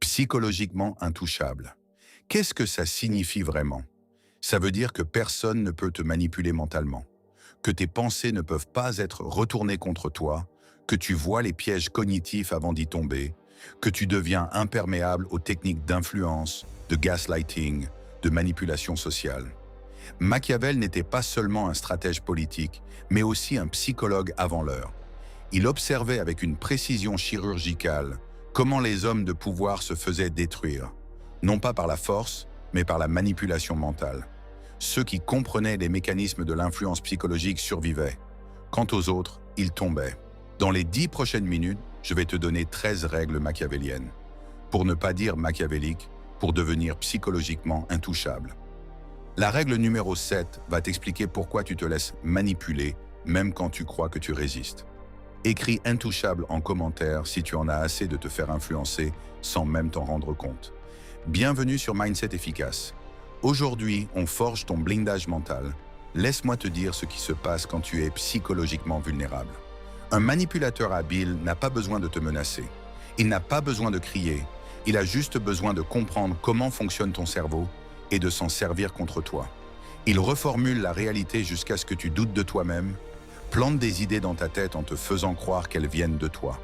Psychologiquement intouchable. Qu'est-ce que ça signifie vraiment? Ça veut dire que personne ne peut te manipuler mentalement, que tes pensées ne peuvent pas être retournées contre toi, que tu vois les pièges cognitifs avant d'y tomber, que tu deviens imperméable aux techniques d'influence, de gaslighting, de manipulation sociale. Machiavel n'était pas seulement un stratège politique, mais aussi un psychologue avant l'heure. Il observait avec une précision chirurgicale comment les hommes de pouvoir se faisaient détruire, non pas par la force, mais par la manipulation mentale. Ceux qui comprenaient les mécanismes de l'influence psychologique survivaient. Quant aux autres, ils tombaient. Dans les 10 prochaines minutes, je vais te donner 13 règles machiavéliennes. Pour ne pas dire machiavéliques, pour devenir psychologiquement intouchable. La règle numéro 7 va t'expliquer pourquoi tu te laisses manipuler, même quand tu crois que tu résistes. Écris intouchable en commentaire si tu en as assez de te faire influencer sans même t'en rendre compte. Bienvenue sur Mindset Efficace. Aujourd'hui, on forge ton blindage mental. Laisse-moi te dire ce qui se passe quand tu es psychologiquement vulnérable. Un manipulateur habile n'a pas besoin de te menacer. Il n'a pas besoin de crier. Il a juste besoin de comprendre comment fonctionne ton cerveau et de s'en servir contre toi. Il reformule la réalité jusqu'à ce que tu doutes de toi-même, plante des idées dans ta tête en te faisant croire qu'elles viennent de toi.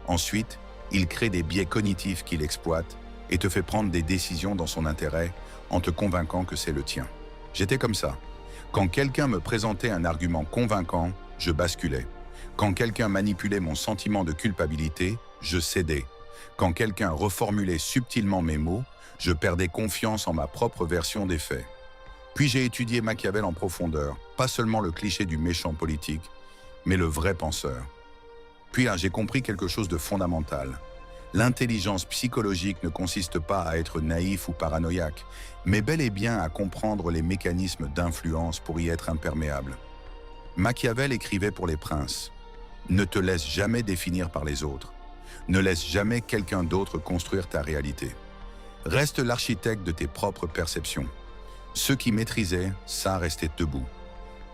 Ensuite, il crée des biais cognitifs qu'il exploite et te fait prendre des décisions dans son intérêt en te convainquant que c'est le tien. J'étais comme ça. Quand quelqu'un me présentait un argument convaincant, je basculais. Quand quelqu'un manipulait mon sentiment de culpabilité, je cédais. Quand quelqu'un reformulait subtilement mes mots, je perdais confiance en ma propre version des faits. Puis j'ai étudié Machiavel en profondeur, pas seulement le cliché du méchant politique, mais le vrai penseur. Puis là, j'ai compris quelque chose de fondamental. L'intelligence psychologique ne consiste pas à être naïf ou paranoïaque, mais bel et bien à comprendre les mécanismes d'influence pour y être imperméable. Machiavel écrivait pour les princes. Ne te laisse jamais définir par les autres. Ne laisse jamais quelqu'un d'autre construire ta réalité. Reste l'architecte de tes propres perceptions. Ceux qui maîtrisaient, ça restait debout.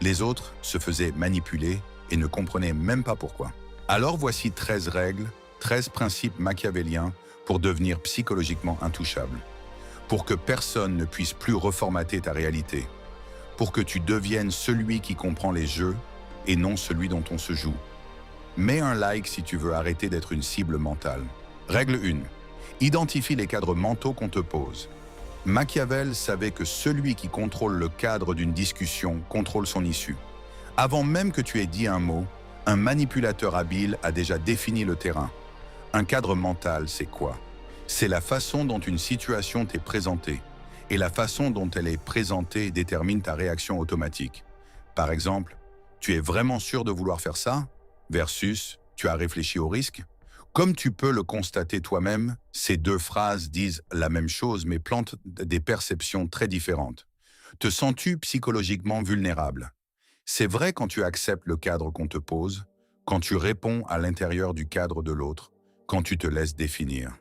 Les autres se faisaient manipuler et ne comprenaient même pas pourquoi. Alors voici 13 règles, 13 principes machiavéliens pour devenir psychologiquement intouchable. Pour que personne ne puisse plus reformater ta réalité. Pour que tu deviennes celui qui comprend les jeux et non celui dont on se joue. Mets un like si tu veux arrêter d'être une cible mentale. Règle 1. Identifie les cadres mentaux qu'on te pose. Machiavel savait que celui qui contrôle le cadre d'une discussion contrôle son issue. Avant même que tu aies dit un mot, un manipulateur habile a déjà défini le terrain. Un cadre mental, c'est quoi? C'est la façon dont une situation t'est présentée. Et la façon dont elle est présentée détermine ta réaction automatique. Par exemple, tu es vraiment sûr de vouloir faire ça? Versus, tu as réfléchi au risque? Comme tu peux le constater toi-même, ces deux phrases disent la même chose mais plantent des perceptions très différentes. Te sens-tu psychologiquement vulnérable? C'est vrai quand tu acceptes le cadre qu'on te pose, quand tu réponds à l'intérieur du cadre de l'autre, quand tu te laisses définir.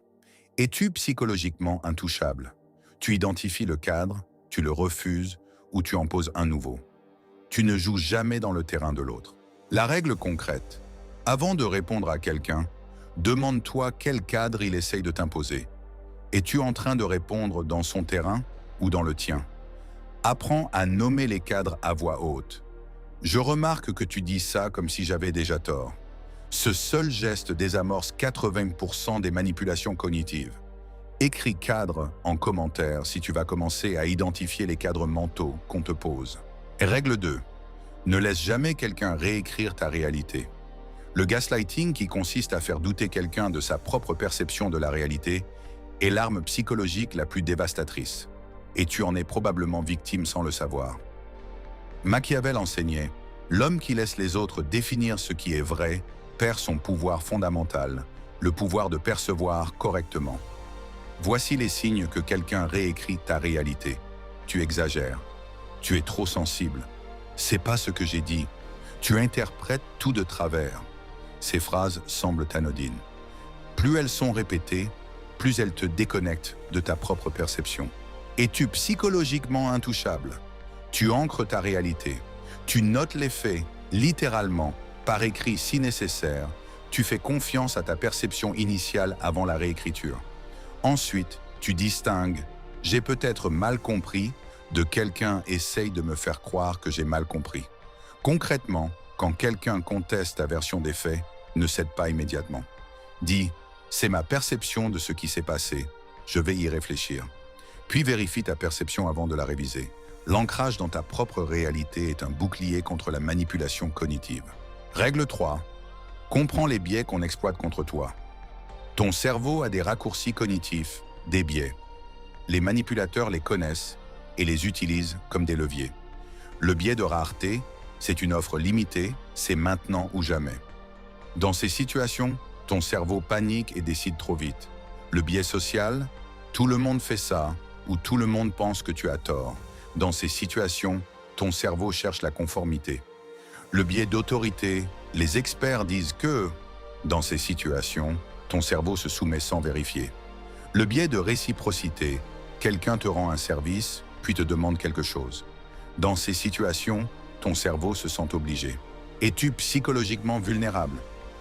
Es-tu psychologiquement intouchable? Tu identifies le cadre, tu le refuses ou tu en poses un nouveau. Tu ne joues jamais dans le terrain de l'autre. La règle concrète, avant de répondre à quelqu'un, demande-toi quel cadre il essaye de t'imposer. Es-tu en train de répondre dans son terrain ou dans le tien? Apprends à nommer les cadres à voix haute. Je remarque que tu dis ça comme si j'avais déjà tort. Ce seul geste désamorce 80% des manipulations cognitives. Écris cadre en commentaire si tu vas commencer à identifier les cadres mentaux qu'on te pose. Et règle 2. Ne laisse jamais quelqu'un réécrire ta réalité. Le gaslighting, qui consiste à faire douter quelqu'un de sa propre perception de la réalité, est l'arme psychologique la plus dévastatrice. Et tu en es probablement victime sans le savoir. Machiavel enseignait, l'homme qui laisse les autres définir ce qui est vrai perd son pouvoir fondamental, le pouvoir de percevoir correctement. Voici les signes que quelqu'un réécrit ta réalité. Tu exagères. Tu es trop sensible. C'est pas ce que j'ai dit. Tu interprètes tout de travers. Ces phrases semblent anodines. Plus elles sont répétées, plus elles te déconnectent de ta propre perception. Es-tu psychologiquement intouchable? Tu ancres ta réalité. Tu notes les faits, littéralement, par écrit si nécessaire. Tu fais confiance à ta perception initiale avant la réécriture. Ensuite, tu distingues « j'ai peut-être mal compris » de « quelqu'un essaye de me faire croire que j'ai mal compris ». Concrètement, quand quelqu'un conteste ta version des faits, ne cède pas immédiatement. Dis « c'est ma perception de ce qui s'est passé, je vais y réfléchir ». Puis vérifie ta perception avant de la réviser. L'ancrage dans ta propre réalité est un bouclier contre la manipulation cognitive. Règle 3. Comprends les biais qu'on exploite contre toi. Ton cerveau a des raccourcis cognitifs, des biais. Les manipulateurs les connaissent et les utilisent comme des leviers. Le biais de rareté, c'est une offre limitée, c'est maintenant ou jamais. Dans ces situations, ton cerveau panique et décide trop vite. Le biais social, tout le monde fait ça, ou tout le monde pense que tu as tort. Dans ces situations, ton cerveau cherche la conformité. Le biais d'autorité, les experts disent que, dans ces situations, ton cerveau se soumet sans vérifier. Le biais de réciprocité, quelqu'un te rend un service, puis te demande quelque chose. Dans ces situations, ton cerveau se sent obligé. Es-tu psychologiquement vulnérable?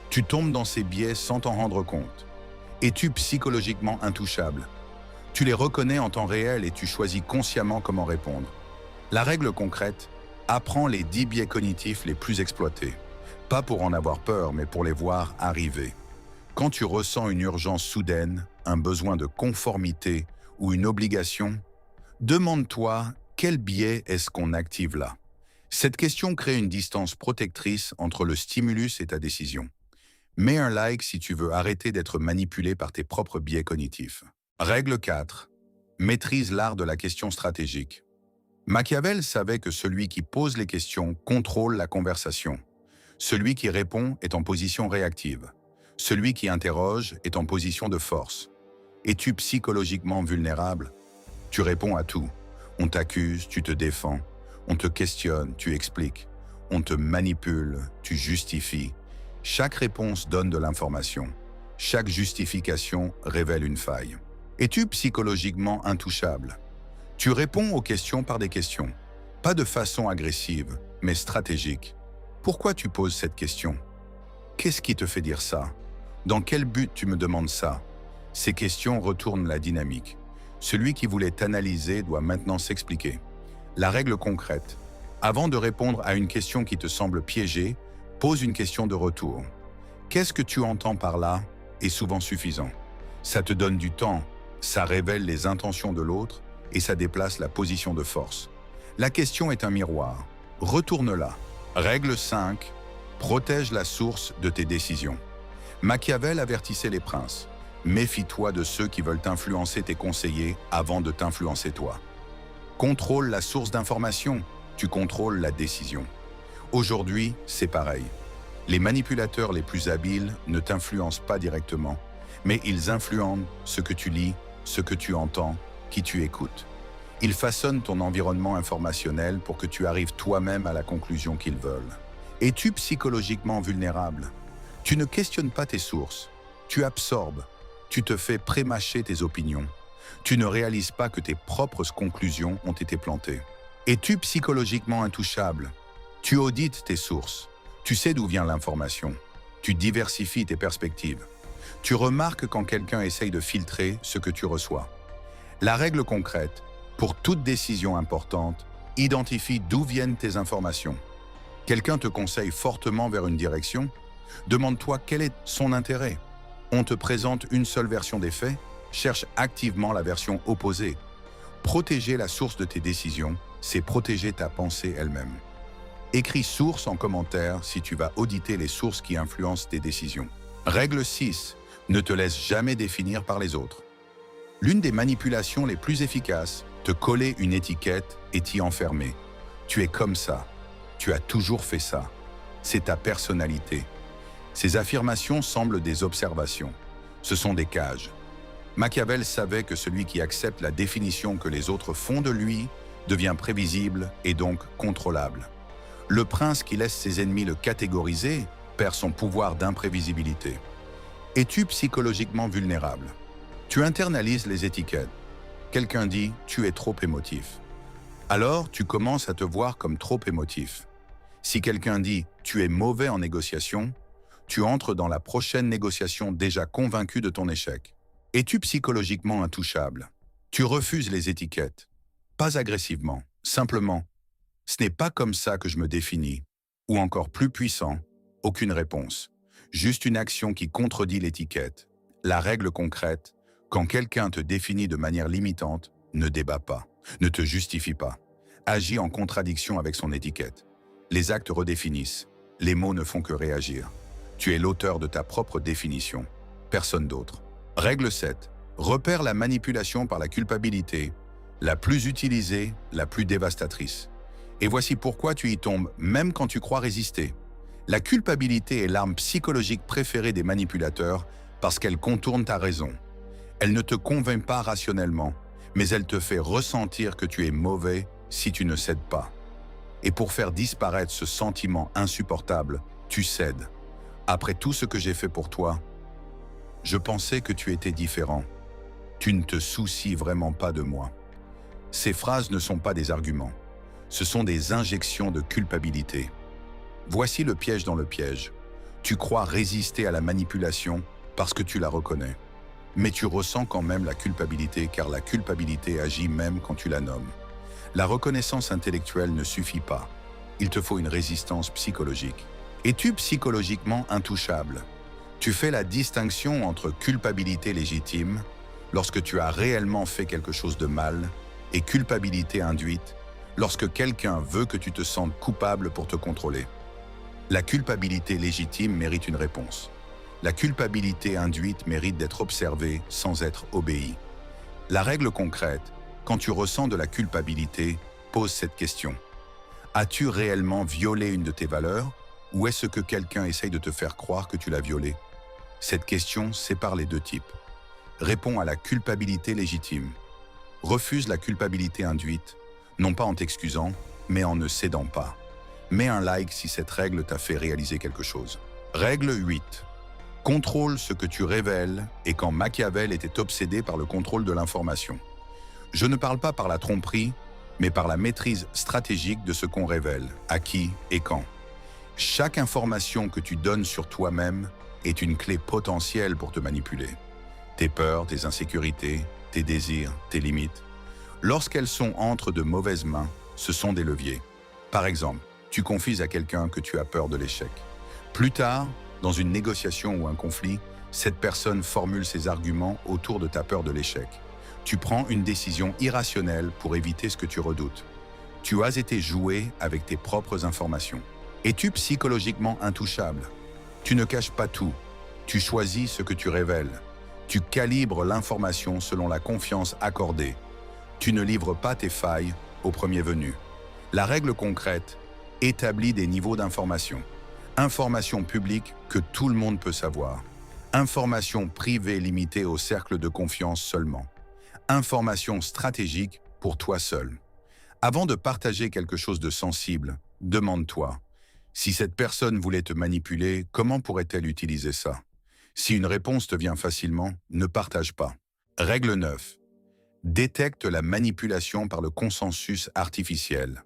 Tu tombes dans ces biais sans t'en rendre compte. Es-tu psychologiquement intouchable? Tu les reconnais en temps réel et tu choisis consciemment comment répondre. La règle concrète, apprends les 10 biais cognitifs les plus exploités. Pas pour en avoir peur, mais pour les voir arriver. Quand tu ressens une urgence soudaine, un besoin de conformité ou une obligation, demande-toi quel biais est-ce qu'on active là. Cette question crée une distance protectrice entre le stimulus et ta décision. Mets un like si tu veux arrêter d'être manipulé par tes propres biais cognitifs. Règle 4. Maîtrise l'art de la question stratégique. Machiavel savait que celui qui pose les questions contrôle la conversation. Celui qui répond est en position réactive. Celui qui interroge est en position de force. Es-tu psychologiquement vulnérable? Tu réponds à tout. On t'accuse, tu te défends. On te questionne, tu expliques. On te manipule, tu justifies. Chaque réponse donne de l'information. Chaque justification révèle une faille. Es-tu psychologiquement intouchable? Tu réponds aux questions par des questions. Pas de façon agressive, mais stratégique. Pourquoi tu poses cette question? Qu'est-ce qui te fait dire ça? Dans quel but tu me demandes ça? Ces questions retournent la dynamique. Celui qui voulait t'analyser doit maintenant s'expliquer. La règle concrète. Avant de répondre à une question qui te semble piégée, pose une question de retour. Qu'est-ce que tu entends par là est souvent suffisant. Ça te donne du temps, ça révèle les intentions de l'autre et ça déplace la position de force. La question est un miroir. Retourne-la. Règle 5. Protège la source de tes décisions. Machiavel avertissait les princes. Méfie-toi de ceux qui veulent influencer tes conseillers avant de t'influencer toi. Contrôle la source d'information, tu contrôles la décision. Aujourd'hui, c'est pareil. Les manipulateurs les plus habiles ne t'influencent pas directement, mais ils influencent ce que tu lis, ce que tu entends, qui tu écoutes. Ils façonnent ton environnement informationnel pour que tu arrives toi-même à la conclusion qu'ils veulent. Es-tu psychologiquement vulnérable? Tu ne questionnes pas tes sources, tu absorbes, tu te fais prémâcher tes opinions. Tu ne réalises pas que tes propres conclusions ont été plantées. Es-tu psychologiquement intouchable? Tu audites tes sources, tu sais d'où vient l'information, tu diversifies tes perspectives. Tu remarques quand quelqu'un essaye de filtrer ce que tu reçois. La règle concrète, pour toute décision importante, identifie d'où viennent tes informations. Quelqu'un te conseille fortement vers une direction, demande-toi quel est son intérêt. On te présente une seule version des faits, cherche activement la version opposée. Protéger la source de tes décisions, c'est protéger ta pensée elle-même. Écris source en commentaire si tu vas auditer les sources qui influencent tes décisions. Règle 6. Ne te laisse jamais définir par les autres. L'une des manipulations les plus efficaces, te coller une étiquette et t'y enfermer. Tu es comme ça. Tu as toujours fait ça. C'est ta personnalité. Ces affirmations semblent des observations. Ce sont des cages. Machiavel savait que celui qui accepte la définition que les autres font de lui devient prévisible et donc contrôlable. Le prince qui laisse ses ennemis le catégoriser perd son pouvoir d'imprévisibilité. Es-tu psychologiquement vulnérable? Tu internalises les étiquettes. Quelqu'un dit « tu es trop émotif ». Alors, tu commences à te voir comme trop émotif. Si quelqu'un dit « tu es mauvais en négociation », tu entres dans la prochaine négociation déjà convaincu de ton échec. Es-tu psychologiquement intouchable? Tu refuses les étiquettes. Pas agressivement, simplement. Ce n'est pas comme ça que je me définis. Ou encore plus puissant, aucune réponse. Juste une action qui contredit l'étiquette. La règle concrète, quand quelqu'un te définit de manière limitante, ne débat pas, ne te justifie pas. Agis en contradiction avec son étiquette. Les actes redéfinissent. Les mots ne font que réagir. Tu es l'auteur de ta propre définition. Personne d'autre. Règle 7. Repère la manipulation par la culpabilité, la plus utilisée, la plus dévastatrice. Et voici pourquoi tu y tombes, même quand tu crois résister. La culpabilité est l'arme psychologique préférée des manipulateurs parce qu'elle contourne ta raison. Elle ne te convainc pas rationnellement, mais elle te fait ressentir que tu es mauvais si tu ne cèdes pas. Et pour faire disparaître ce sentiment insupportable, tu cèdes. Après tout ce que j'ai fait pour toi, je pensais que tu étais différent. Tu ne te soucies vraiment pas de moi. Ces phrases ne sont pas des arguments. Ce sont des injections de culpabilité. Voici le piège dans le piège. Tu crois résister à la manipulation parce que tu la reconnais. Mais tu ressens quand même la culpabilité car la culpabilité agit même quand tu la nommes. La reconnaissance intellectuelle ne suffit pas. Il te faut une résistance psychologique. Es-tu psychologiquement intouchable? Tu fais la distinction entre culpabilité légitime, lorsque tu as réellement fait quelque chose de mal, et culpabilité induite, lorsque quelqu'un veut que tu te sentes coupable pour te contrôler. La culpabilité légitime mérite une réponse. La culpabilité induite mérite d'être observée sans être obéie. La règle concrète, quand tu ressens de la culpabilité, pose cette question. As-tu réellement violé une de tes valeurs, ou est-ce que quelqu'un essaye de te faire croire que tu l'as violée? Cette question sépare les deux types. Réponds à la culpabilité légitime. Refuse la culpabilité induite, non pas en t'excusant, mais en ne cédant pas. Mets un like si cette règle t'a fait réaliser quelque chose. Règle 8. Contrôle ce que tu révèles et quand Machiavel était obsédé par le contrôle de l'information. Je ne parle pas par la tromperie, mais par la maîtrise stratégique de ce qu'on révèle, à qui et quand. Chaque information que tu donnes sur toi-même est une clé potentielle pour te manipuler. Tes peurs, tes insécurités, tes désirs, tes limites. Lorsqu'elles sont entre de mauvaises mains, ce sont des leviers. Par exemple, tu confies à quelqu'un que tu as peur de l'échec. Plus tard, dans une négociation ou un conflit, cette personne formule ses arguments autour de ta peur de l'échec. Tu prends une décision irrationnelle pour éviter ce que tu redoutes. Tu as été joué avec tes propres informations. Es-tu psychologiquement intouchable? Tu ne caches pas tout. Tu choisis ce que tu révèles. Tu calibres l'information selon la confiance accordée. Tu ne livres pas tes failles au premier venu. La règle concrète établit des niveaux d'information. Information publique que tout le monde peut savoir. Information privée limitée au cercle de confiance seulement. Information stratégique pour toi seul. Avant de partager quelque chose de sensible, demande-toi, si cette personne voulait te manipuler, comment pourrait-elle utiliser ça? Si une réponse te vient facilement, ne partage pas. Règle 9. Détecte la manipulation par le consensus artificiel.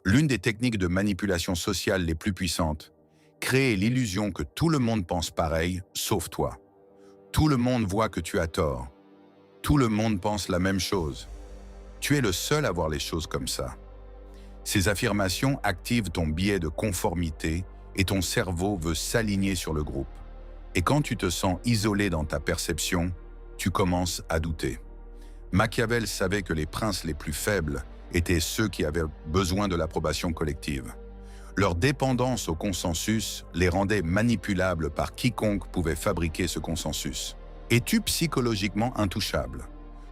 L'une des techniques de manipulation sociale les plus puissantes, créer l'illusion que tout le monde pense pareil, sauf toi. Tout le monde voit que tu as tort. Tout le monde pense la même chose. Tu es le seul à voir les choses comme ça. Ces affirmations activent ton biais de conformité et ton cerveau veut s'aligner sur le groupe. Et quand tu te sens isolé dans ta perception, tu commences à douter. Machiavel savait que les princes les plus faibles étaient ceux qui avaient besoin de l'approbation collective. Leur dépendance au consensus les rendait manipulables par quiconque pouvait fabriquer ce consensus. Es-tu psychologiquement intouchable?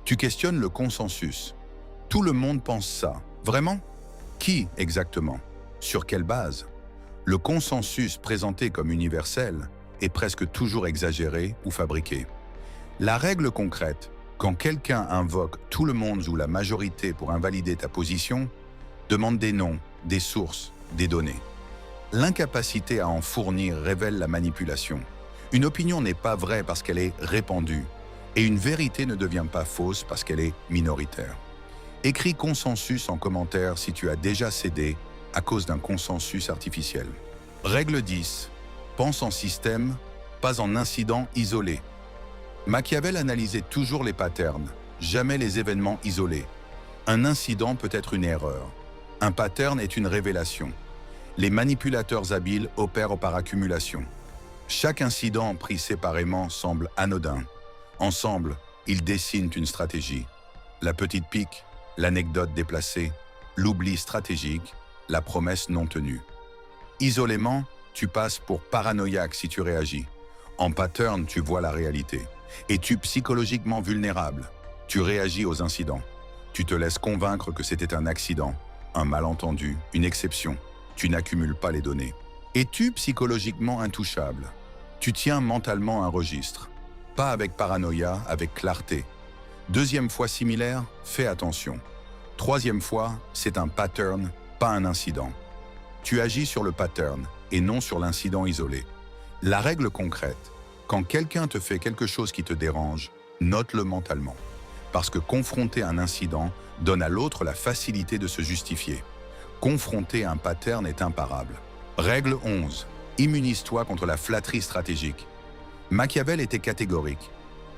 Tu questionnes le consensus. Tout le monde pense ça. Vraiment? Qui exactement? Sur quelle base? Le consensus présenté comme universel est presque toujours exagéré ou fabriqué. La règle concrète, quand quelqu'un invoque tout le monde ou la majorité pour invalider ta position, demande des noms, des sources, des données. L'incapacité à en fournir révèle la manipulation. Une opinion n'est pas vraie parce qu'elle est répandue, et une vérité ne devient pas fausse parce qu'elle est minoritaire. Écris consensus en commentaire si tu as déjà cédé à cause d'un consensus artificiel. Règle 10. Pense en système, pas en incident isolé. Machiavel analysait toujours les patterns, jamais les événements isolés. Un incident peut être une erreur. Un pattern est une révélation. Les manipulateurs habiles opèrent par accumulation. Chaque incident pris séparément semble anodin. Ensemble, ils dessinent une stratégie. La petite pique, l'anecdote déplacée, l'oubli stratégique, la promesse non tenue. Isolément, tu passes pour paranoïaque si tu réagis. En pattern, tu vois la réalité. Es-tu psychologiquement vulnérable? Tu réagis aux incidents. Tu te laisses convaincre que c'était un accident, un malentendu, une exception. Tu n'accumules pas les données. Es-tu psychologiquement intouchable? Tu tiens mentalement un registre. Pas avec paranoïa, avec clarté. Deuxième fois similaire, fais attention. Troisième fois, c'est un pattern, pas un incident. Tu agis sur le pattern et non sur l'incident isolé. La règle concrète, quand quelqu'un te fait quelque chose qui te dérange, note-le mentalement. Parce que confronter un incident donne à l'autre la facilité de se justifier. Confronter un pattern est imparable. Règle 11. Immunise-toi contre la flatterie stratégique. Machiavel était catégorique.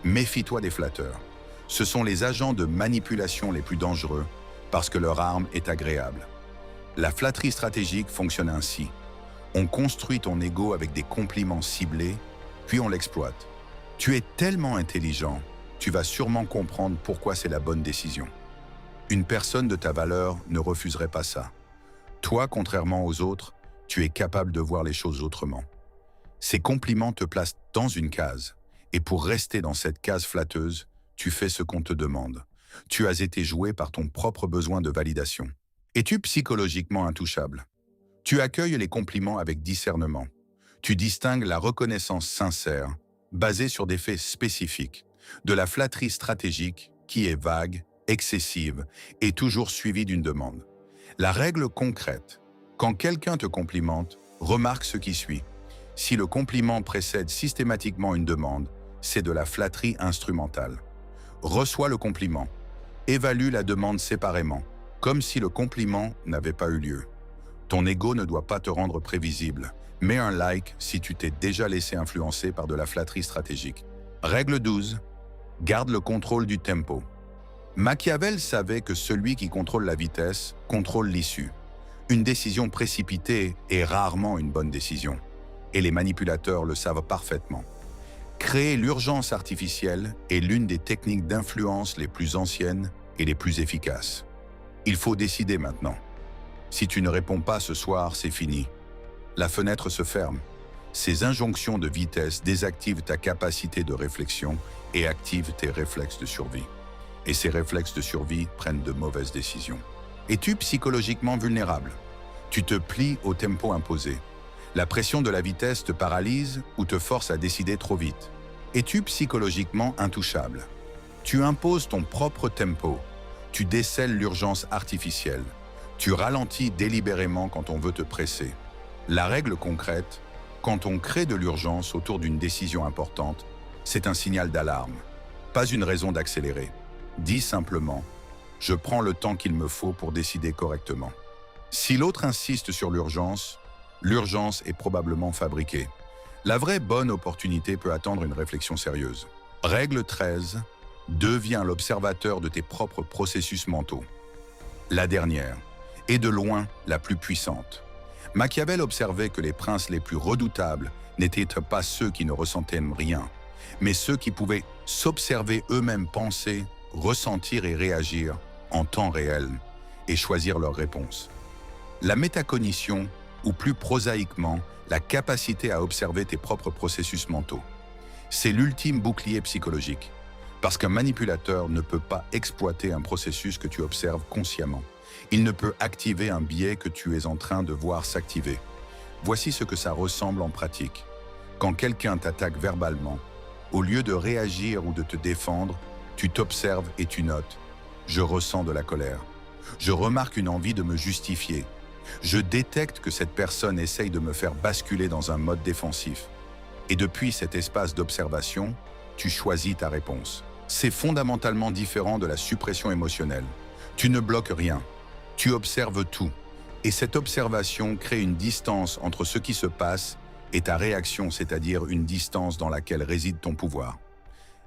Méfie-toi des flatteurs. Ce sont les agents de manipulation les plus dangereux parce que leur arme est agréable. La flatterie stratégique fonctionne ainsi. On construit ton ego avec des compliments ciblés, puis on l'exploite. Tu es tellement intelligent, tu vas sûrement comprendre pourquoi c'est la bonne décision. Une personne de ta valeur ne refuserait pas ça. Toi, contrairement aux autres, tu es capable de voir les choses autrement. Ces compliments te placent dans une case, et pour rester dans cette case flatteuse, tu fais ce qu'on te demande. Tu as été joué par ton propre besoin de validation. Es-tu psychologiquement intouchable? Tu accueilles les compliments avec discernement. Tu distingues la reconnaissance sincère, basée sur des faits spécifiques, de la flatterie stratégique qui est vague, excessive et toujours suivie d'une demande. La règle concrète, quand quelqu'un te complimente, remarque ce qui suit. Si le compliment précède systématiquement une demande, c'est de la flatterie instrumentale. Reçois le compliment. Évalue la demande séparément, comme si le compliment n'avait pas eu lieu. Ton ego ne doit pas te rendre prévisible. Mets un like si tu t'es déjà laissé influencer par de la flatterie stratégique. Règle 12. Garde le contrôle du tempo. Machiavel savait que celui qui contrôle la vitesse contrôle l'issue. Une décision précipitée est rarement une bonne décision. Et les manipulateurs le savent parfaitement. Créer l'urgence artificielle est l'une des techniques d'influence les plus anciennes et les plus efficaces. Il faut décider maintenant. Si tu ne réponds pas ce soir, c'est fini. La fenêtre se ferme. Ces injonctions de vitesse désactivent ta capacité de réflexion et activent tes réflexes de survie. Et ces réflexes de survie prennent de mauvaises décisions. Es-tu psychologiquement vulnérable? Tu te plies au tempo imposé. La pression de la vitesse te paralyse ou te force à décider trop vite. Es-tu psychologiquement intouchable? Tu imposes ton propre tempo. Tu décèles l'urgence artificielle. Tu ralentis délibérément quand on veut te presser. La règle concrète, quand on crée de l'urgence autour d'une décision importante, c'est un signal d'alarme, pas une raison d'accélérer. Dis simplement « Je prends le temps qu'il me faut pour décider correctement ». Si l'autre insiste sur l'urgence est probablement fabriquée. La vraie bonne opportunité peut attendre une réflexion sérieuse. Règle 13. Deviens l'observateur de tes propres processus mentaux. La dernière, et de loin la plus puissante. Machiavel observait que les princes les plus redoutables n'étaient pas ceux qui ne ressentaient rien, mais ceux qui pouvaient s'observer eux-mêmes penser, ressentir et réagir en temps réel et choisir leurs réponses. La métacognition, ou plus prosaïquement, la capacité à observer tes propres processus mentaux. C'est l'ultime bouclier psychologique, parce qu'un manipulateur ne peut pas exploiter un processus que tu observes consciemment. Il ne peut activer un biais que tu es en train de voir s'activer. Voici ce que ça ressemble en pratique. Quand quelqu'un t'attaque verbalement, au lieu de réagir ou de te défendre, tu t'observes et tu notes. Je ressens de la colère. Je remarque une envie de me justifier. Je détecte que cette personne essaye de me faire basculer dans un mode défensif. Et depuis cet espace d'observation, tu choisis ta réponse. C'est fondamentalement différent de la suppression émotionnelle. Tu ne bloques rien. Tu observes tout. Et cette observation crée une distance entre ce qui se passe et ta réaction, c'est-à-dire une distance dans laquelle réside ton pouvoir.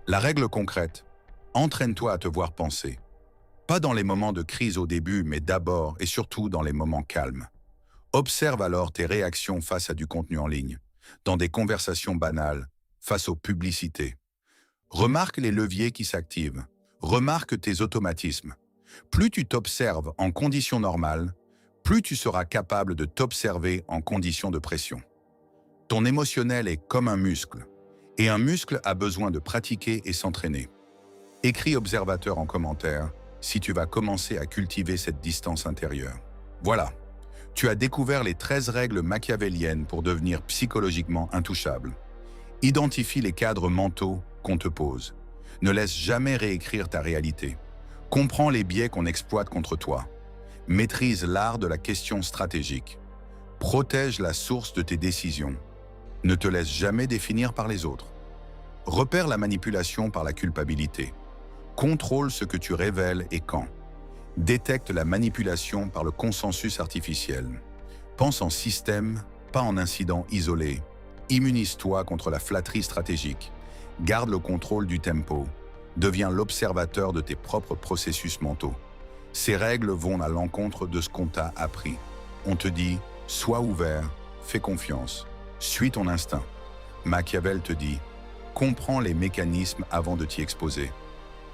La règle concrète, entraîne-toi à te voir penser. Pas dans les moments de crise au début, mais d'abord et surtout dans les moments calmes. Observe alors tes réactions face à du contenu en ligne, dans des conversations banales, face aux publicités. Remarque les leviers qui s'activent. Remarque tes automatismes. Plus tu t'observes en conditions normales, plus tu seras capable de t'observer en conditions de pression. Ton émotionnel est comme un muscle, et un muscle a besoin de pratiquer et s'entraîner. Écris observateur en commentaire si tu vas commencer à cultiver cette distance intérieure. Voilà, tu as découvert les 13 règles machiavéliennes pour devenir psychologiquement intouchable. Identifie les cadres mentaux qu'on te pose. Ne laisse jamais réécrire ta réalité. Comprends les biais qu'on exploite contre toi. Maîtrise l'art de la question stratégique. Protège la source de tes décisions. Ne te laisse jamais définir par les autres. Repère la manipulation par la culpabilité. Contrôle ce que tu révèles et quand. Détecte la manipulation par le consensus artificiel. Pense en système, pas en incident isolé. Immunise-toi contre la flatterie stratégique. Garde le contrôle du tempo. Deviens l'observateur de tes propres processus mentaux. Ces règles vont à l'encontre de ce qu'on t'a appris. On te dit, sois ouvert, fais confiance, suis ton instinct. Machiavel te dit, comprends les mécanismes avant de t'y exposer.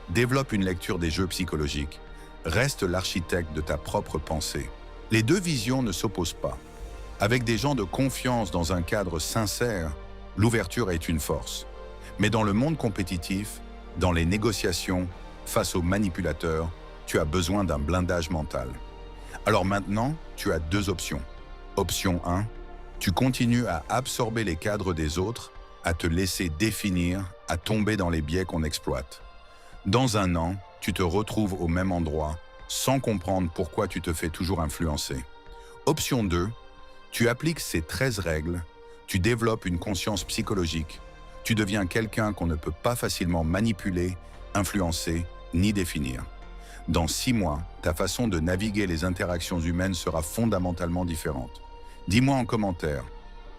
Développe une lecture des jeux psychologiques. Reste l'architecte de ta propre pensée. Les deux visions ne s'opposent pas. Avec des gens de confiance dans un cadre sincère, l'ouverture est une force. Mais dans le monde compétitif, dans les négociations, face aux manipulateurs, tu as besoin d'un blindage mental. Alors maintenant, tu as deux options. Option 1, tu continues à absorber les cadres des autres, à te laisser définir, à tomber dans les biais qu'on exploite. Dans un an, tu te retrouves au même endroit, sans comprendre pourquoi tu te fais toujours influencer. Option 2, tu appliques ces 13 règles, tu développes une conscience psychologique, tu deviens quelqu'un qu'on ne peut pas facilement manipuler, influencer, ni définir. Dans 6 mois, ta façon de naviguer les interactions humaines sera fondamentalement différente. Dis-moi en commentaire,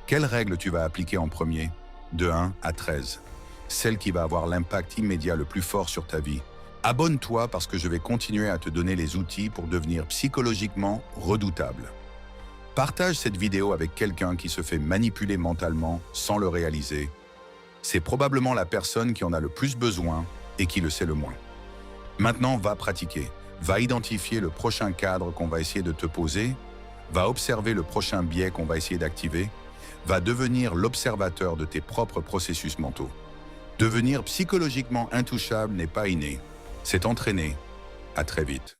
quelle règle tu vas appliquer en premier, de 1 à 13, celle qui va avoir l'impact immédiat le plus fort sur ta vie. Abonne-toi parce que je vais continuer à te donner les outils pour devenir psychologiquement redoutable. Partage cette vidéo avec quelqu'un qui se fait manipuler mentalement sans le réaliser. C'est probablement la personne qui en a le plus besoin et qui le sait le moins. Maintenant, va pratiquer. Va identifier le prochain cadre qu'on va essayer de te poser. Va observer le prochain biais qu'on va essayer d'activer. Va devenir l'observateur de tes propres processus mentaux. Devenir psychologiquement intouchable n'est pas inné. C'est entraîné. À très vite.